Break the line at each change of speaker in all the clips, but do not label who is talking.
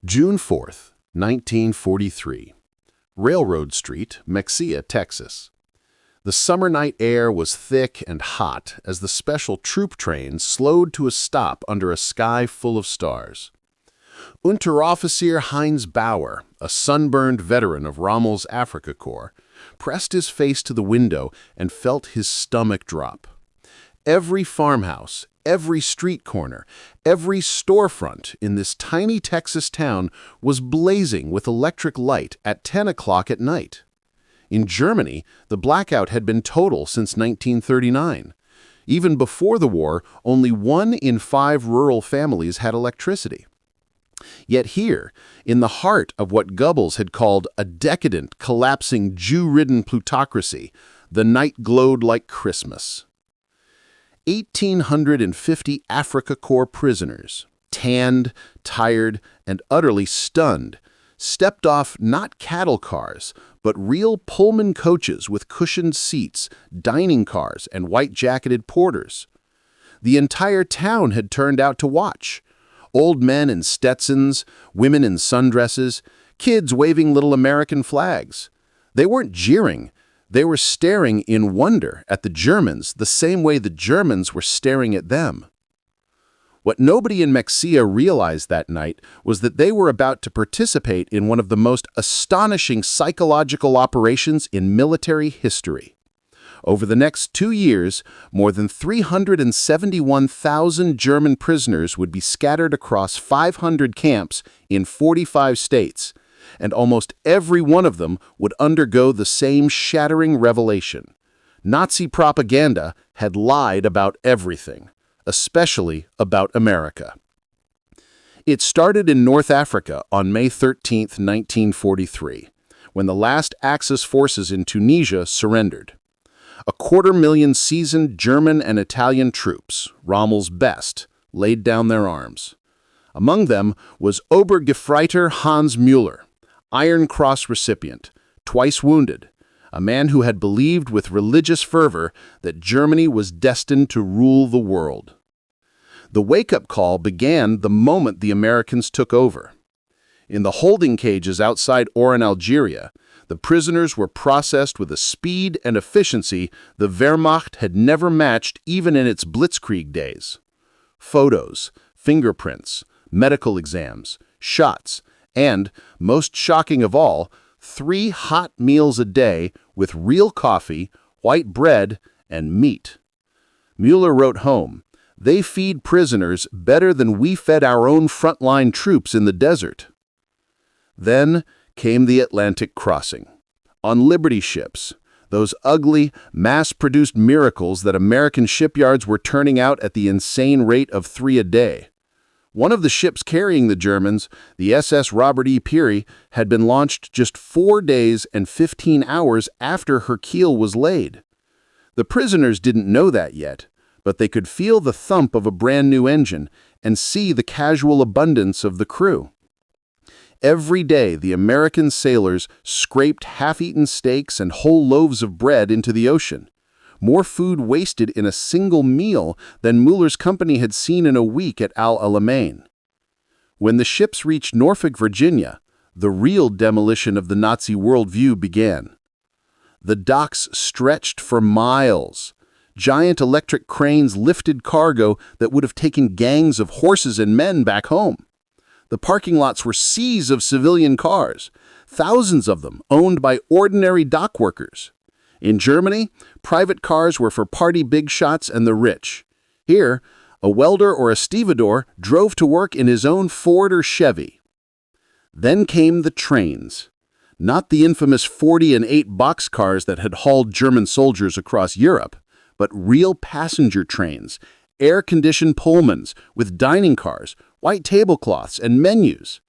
June 4th, 1943. Railroad Street, Mexia, Texas. The summer night air was thick and hot as the special troop train slowed to a stop under a sky full of stars. Unteroffizier Heinz Bauer, a sunburned veteran of Rommel's Afrika Korps, pressed his face to the window and felt his stomach drop. Every farmhouse, every street corner, every storefront in this tiny Texas town was blazing with electric light at 10 o'clock at night. In Germany, the blackout had been total since 1939. Even before the war, only 1 in 5 rural families had electricity. Yet here, in the heart of what Goebbels had called a decadent, collapsing, Jew-ridden plutocracy, the night glowed like Christmas. 1,850 Afrika Korps prisoners, tanned, tired, and utterly stunned, stepped off not cattle cars, but real Pullman coaches with cushioned seats, dining cars, and white-jacketed porters. The entire town had turned out to watch. Old men in Stetsons, women in sundresses, kids waving little American flags. They weren't jeering. They were staring in wonder at the Germans the same way the Germans were staring at them. What nobody in Mexia realized that night was that they were about to participate in one of the most astonishing psychological operations in military history. Over the next 2 years, more than 371,000 German prisoners would be scattered across 500 camps in 45 states, and almost every one of them would undergo the same shattering revelation. Nazi propaganda had lied about everything, especially about America. It started in North Africa on May 13, 1943, when the last Axis forces in Tunisia surrendered. 250,000 seasoned German and Italian troops, Rommel's best, laid down their arms. Among them was Obergefreiter Hans Müller, Iron Cross recipient, twice wounded, a man who had believed with religious fervor that Germany was destined to rule the world. The wake-up call began the moment the Americans took over. In the holding cages outside Oran, Algeria, the prisoners were processed with a speed and efficiency the Wehrmacht had never matched even in its blitzkrieg days. Photos, fingerprints, medical exams, shots, and, most shocking of all, 3 hot meals a day with real coffee, white bread, and meat. Müller wrote home, "They feed prisoners better than we fed our own frontline troops in the desert." Then came the Atlantic crossing. On Liberty ships, those ugly, mass-produced miracles that American shipyards were turning out at the insane rate of 3 a day. One of the ships carrying the Germans, the SS Robert E. Peary, had been launched just 4 days and 15 hours after her keel was laid. The prisoners didn't know that yet, but they could feel the thump of a brand-new engine and see the casual abundance of the crew. Every day, the American sailors scraped half-eaten steaks and whole loaves of bread into the ocean. More food wasted in a single meal than Müller's company had seen in a week at Al Alamein. When the ships reached Norfolk, Virginia, the real demolition of the Nazi worldview began. The docks stretched for miles. Giant electric cranes lifted cargo that would have taken gangs of horses and men back home. The parking lots were seas of civilian cars, thousands of them owned by ordinary dock workers. In Germany, private cars were for party big shots and the rich. Here, a welder or a stevedore drove to work in his own Ford or Chevy. Then came the trains. Not the infamous 40 and 8 boxcars that had hauled German soldiers across Europe, but real passenger trains, air-conditioned Pullmans with dining cars, white tablecloths, and menus.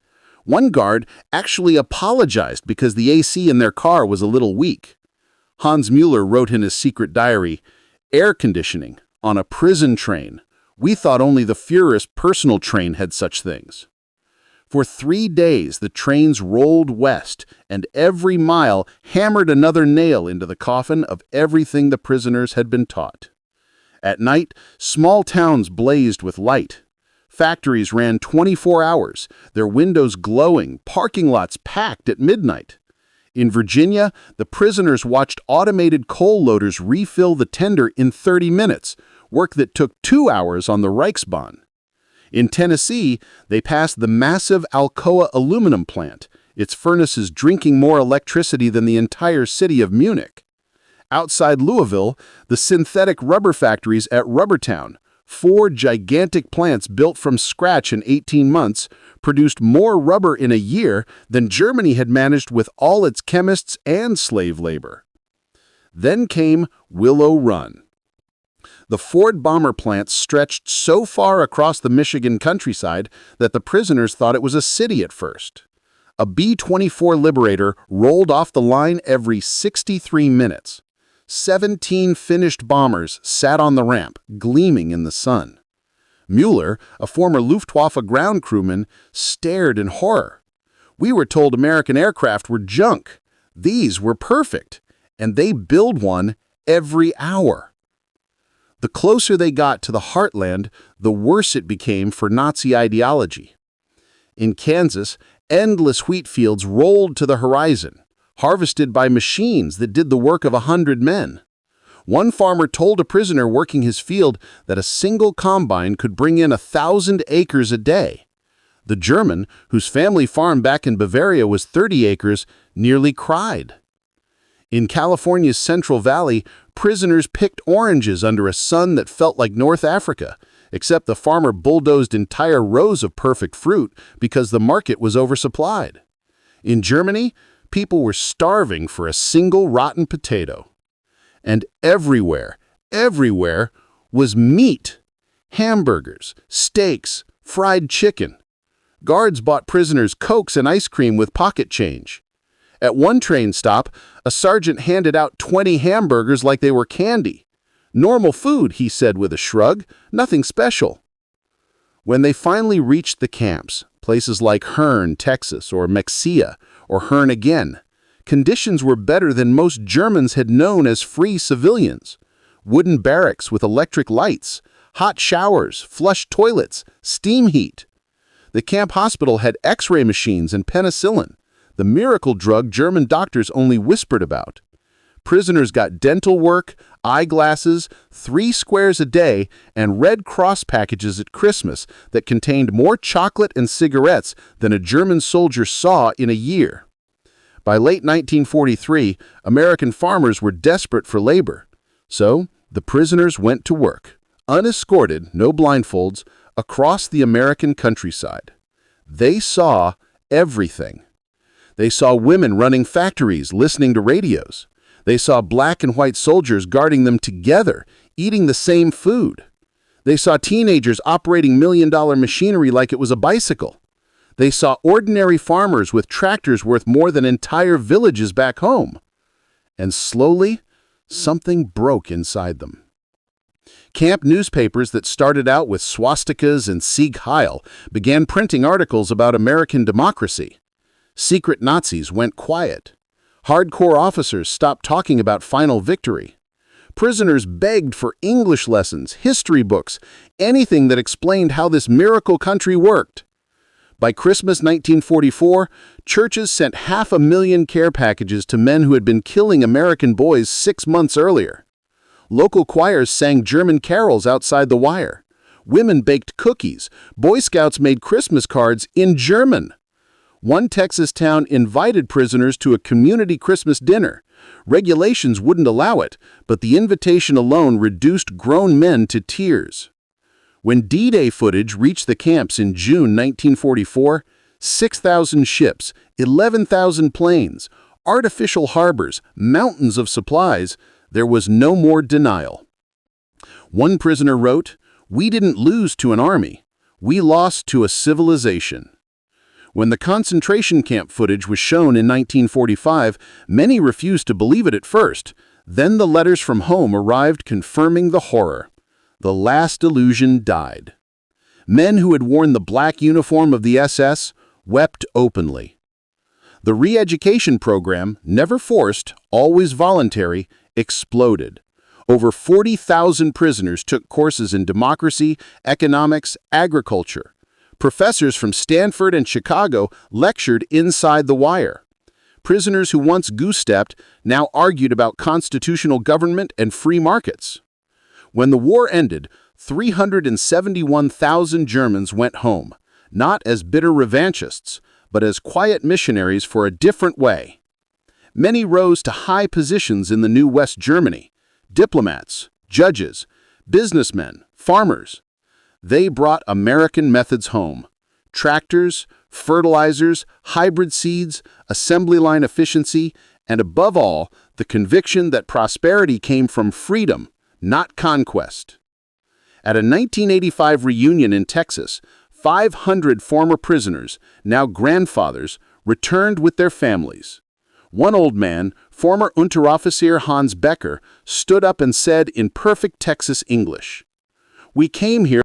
One guard actually apologized because the AC in their car was a little weak. Hans Müller wrote in his secret diary, "Air conditioning on a prison train. We thought only the Führer's personal train had such things." For 3 days, the trains rolled west, and every mile hammered another nail into the coffin of everything the prisoners had been taught. At night, small towns blazed with light. Factories ran 24 hours, their windows glowing, parking lots packed at midnight. In Virginia, the prisoners watched automated coal loaders refill the tender in 30 minutes, work that took 2 hours on the Reichsbahn. In Tennessee, they passed the massive Alcoa aluminum plant, its furnaces drinking more electricity than the entire city of Munich. Outside Louisville, the synthetic rubber factories at Rubbertown, 4 gigantic plants built from scratch in 18 months, produced more rubber in a year than Germany had managed with all its chemists and slave labor. Then came Willow Run. The Ford bomber plant stretched so far across the Michigan countryside that the prisoners thought it was a city at first. A B-24 Liberator rolled off the line every 63 minutes. 17 finished bombers sat on the ramp, gleaming in the sun. Mueller, a former Luftwaffe ground crewman, stared in horror. "We were told American aircraft were junk. These were perfect, and they build one every hour." The closer they got to the heartland, the worse it became for Nazi ideology. In Kansas, endless wheat fields rolled to the horizon, harvested by machines that did the work of 100 men. One farmer told a prisoner working his field that a single combine could bring in 1,000 acres a day. The German, whose family farm back in Bavaria was 30 acres, nearly cried. In California's Central Valley, prisoners picked oranges under a sun that felt like North Africa, except the farmer bulldozed entire rows of perfect fruit because the market was oversupplied. In Germany, people were starving for a single rotten potato. And everywhere was meat. Hamburgers, steaks, fried chicken. Guards bought prisoners Cokes and ice cream with pocket change. At one train stop, a sergeant handed out 20 hamburgers like they were candy. "Normal food," he said with a shrug, "nothing special." When they finally reached the camps, places like Hearne, Texas, or Mexia, or Hearne again, conditions were better than most Germans had known as free civilians. Wooden barracks with electric lights, hot showers, flush toilets, steam heat. The camp hospital had X-ray machines and penicillin, the miracle drug German doctors only whispered about. Prisoners got dental work, eyeglasses, 3 squares a day, and Red Cross packages at Christmas that contained more chocolate and cigarettes than a German soldier saw in a year. By late 1943, American farmers were desperate for labor. So, the prisoners went to work, unescorted, no blindfolds, across the American countryside. They saw everything. They saw women running factories, listening to radios. They saw black and white soldiers guarding them together, eating the same food. They saw teenagers operating million-dollar machinery like it was a bicycle. They saw ordinary farmers with tractors worth more than entire villages back home. And slowly, something broke inside them. Camp newspapers that started out with swastikas and Sieg Heil began printing articles about American democracy. Secret Nazis went quiet. Hardcore officers stopped talking about final victory. Prisoners begged for English lessons, history books, anything that explained how this miracle country worked. By Christmas 1944, churches sent 500,000 care packages to men who had been killing American boys 6 months earlier. Local choirs sang German carols outside the wire. Women baked cookies. Boy Scouts made Christmas cards in German. One Texas town invited prisoners to a community Christmas dinner. Regulations wouldn't allow it, but the invitation alone reduced grown men to tears. When D-Day footage reached the camps in June 1944, 6,000 ships, 11,000 planes, artificial harbors, mountains of supplies, there was no more denial. One prisoner wrote, "We didn't lose to an army. We lost to a civilization." When the concentration camp footage was shown in 1945, many refused to believe it at first. Then the letters from home arrived confirming the horror. The last illusion died. Men who had worn the black uniform of the SS wept openly. The re-education program, never forced, always voluntary, exploded. Over 40,000 prisoners took courses in democracy, economics, agriculture. Professors from Stanford and Chicago lectured inside the wire. Prisoners who once goose-stepped now argued about constitutional government and free markets. When the war ended, 371,000 Germans went home, not as bitter revanchists, but as quiet missionaries for a different way. Many rose to high positions in the new West Germany: diplomats, judges, businessmen, farmers. They brought American methods home: tractors, fertilizers, hybrid seeds, assembly line efficiency, and above all, the conviction that prosperity came from freedom, not conquest. At a 1985 reunion in Texas, 500 former prisoners, now grandfathers, returned with their families. One old man, former Unteroffizier Hans Becker, stood up and said in perfect Texas English, "We came here